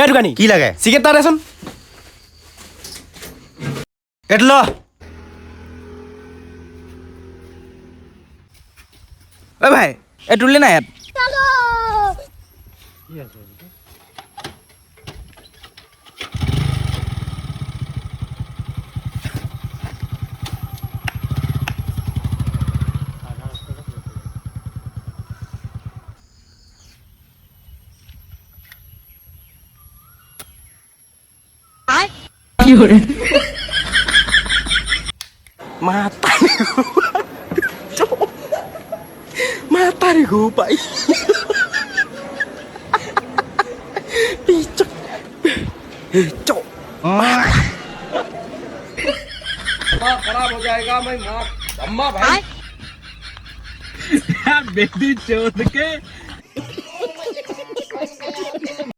দোকানী কি লাগে চিকেট এটা দেচোন এইটো ল ঐ ভাই এই তুলিলি নাই ইয়াত mata nih gue pak picok cok खराब हो जाएगा मैं मार अम्मा भाई बेटी चोद के